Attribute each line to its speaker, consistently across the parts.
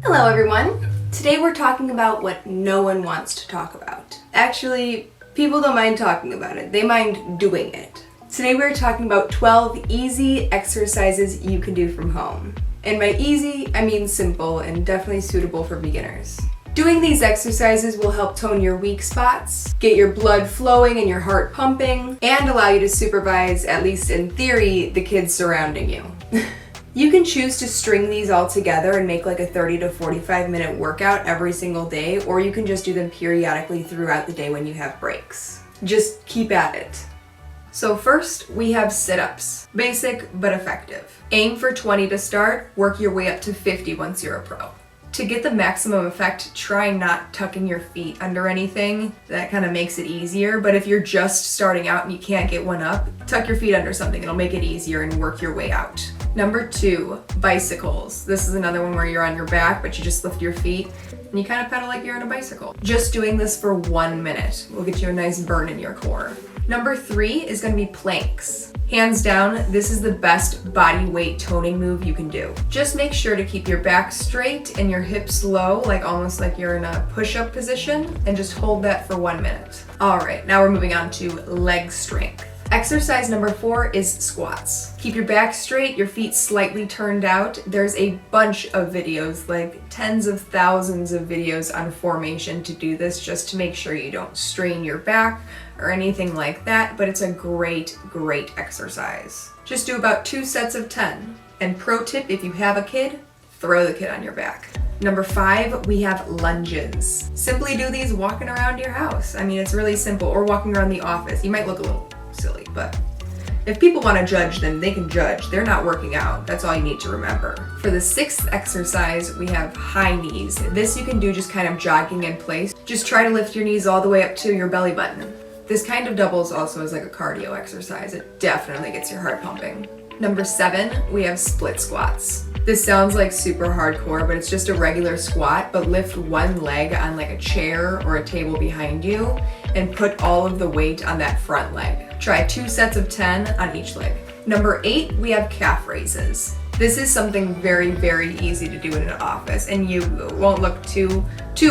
Speaker 1: Hello everyone! Today we're talking about what no one wants to talk about. Actually, people don't mind talking about it, they mind doing it. Today we're talking about 12 easy exercises you can do from home. And by easy, I mean simple and definitely suitable for beginners. Doing these exercises will help tone your weak spots, get your blood flowing and your heart pumping, and allow you to supervise, at least in theory, the kids surrounding you. You can choose to string these all together and make like a 30 to 45 minute workout every single day, or you can just do them periodically throughout the day when you have breaks. Just keep at it. So first, we have sit-ups. Basic, but effective. Aim for 20 to start, work your way up to 50 once you're a pro. To get the maximum effect, try not tucking your feet under anything. That kind of makes it easier, but if you're just starting out and you can't get one up, tuck your feet under something. It'll make it easier and work your way out. Number 2, bicycles. This is another one where you're on your back, but you just lift your feet and you kind of pedal like you're on a bicycle. Just doing this for 1 minute will get you a nice burn in your core. Number 3 is going to be planks. Hands down, this is the best body weight toning move you can do. Just make sure to keep your back straight and your hips low, like almost like you're in a push-up position, and just hold that for 1 minute. All right, now we're moving on to leg strength. Exercise number 4 is squats. Keep your back straight, your feet slightly turned out. There's a bunch of videos, like tens of thousands of videos on formation to do this, just to make sure you don't strain your back or anything like that, but it's a great exercise. Just do about 2 sets of 10. And pro tip, if you have a kid, throw the kid on your back. Number 5, we have lunges. Simply do these walking around your house. I mean, it's really simple, or walking around the office. You might look a little silly, but if people want to judge, then they can judge. They're not working out. That's all you need to remember. For the 6th exercise, we have high knees. This you can do just kind of jogging in place. Just try to lift your knees all the way up to your belly button. This kind of doubles also as like a cardio exercise. It definitely gets your heart pumping. Number 7, we have split squats. This sounds like super hardcore, but it's just a regular squat, but lift one leg on like a chair or a table behind you and put all of the weight on that front leg. Try 2 sets of 10 on each leg. Number 8, we have calf raises. This is something very easy to do in an office, and you won't look too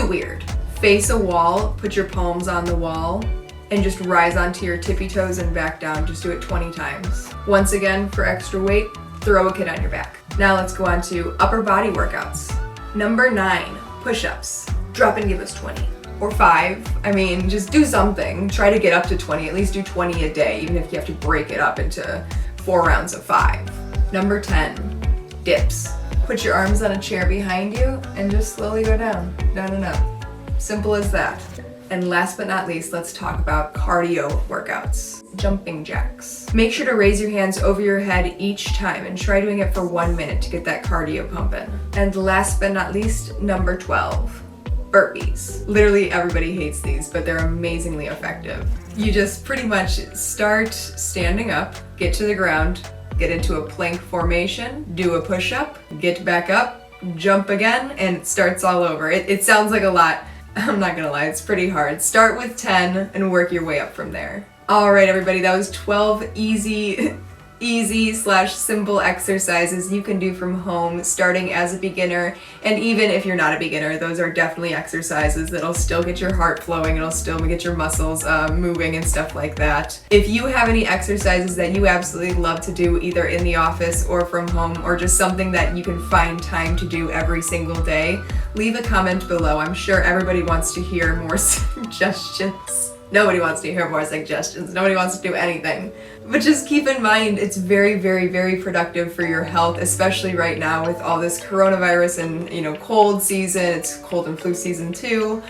Speaker 1: weird. Face a wall, put your palms on the wall, and just rise onto your tippy toes and back down. Just do it 20 times. Once again, for extra weight, throw a kid on your back. Now let's go on to upper body workouts. Number 9, push-ups. Drop and give us 20. Or 5. I mean, just do something. Try to get up to 20. At least do 20 a day, even if you have to break it up into 4 rounds of 5. Number 10, dips. Put your arms on a chair behind you and just slowly go down and up. Simple as that. And last but not least, let's talk about cardio workouts. Jumping jacks. Make sure to raise your hands over your head each time and try doing it for 1 minute to get that cardio pumping. And last but not least, number 12, burpees. Literally everybody hates these, but they're amazingly effective. You just pretty much start standing up, get to the ground, get into a plank formation, do a push-up, get back up, jump again, and it starts all over. It sounds like a lot. I'm not gonna lie, it's pretty hard. Start with 10 and work your way up from there. All right, everybody, that was 12 easy/simple exercises you can do from home starting as a beginner. And even if you're not a beginner, those are definitely exercises that'll still get your heart flowing, it'll still get your muscles moving and stuff like that. If you have any exercises that you absolutely love to do either in the office or from home, or just something that you can find time to do every single day, leave a comment below. I'm sure everybody wants to hear more suggestions. Nobody wants to hear more suggestions. Nobody wants to do anything. But just keep in mind, it's very productive for your health, especially right now with all this coronavirus and, cold season. It's cold and flu season too.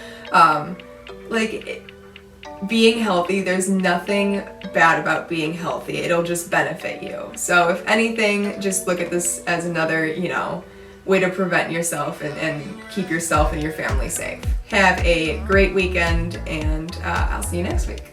Speaker 1: Being healthy, there's nothing bad about being healthy. It'll just benefit you. So if anything, just look at this as another, way to prevent yourself and keep yourself and your family safe. Have a great weekend, and I'll see you next week.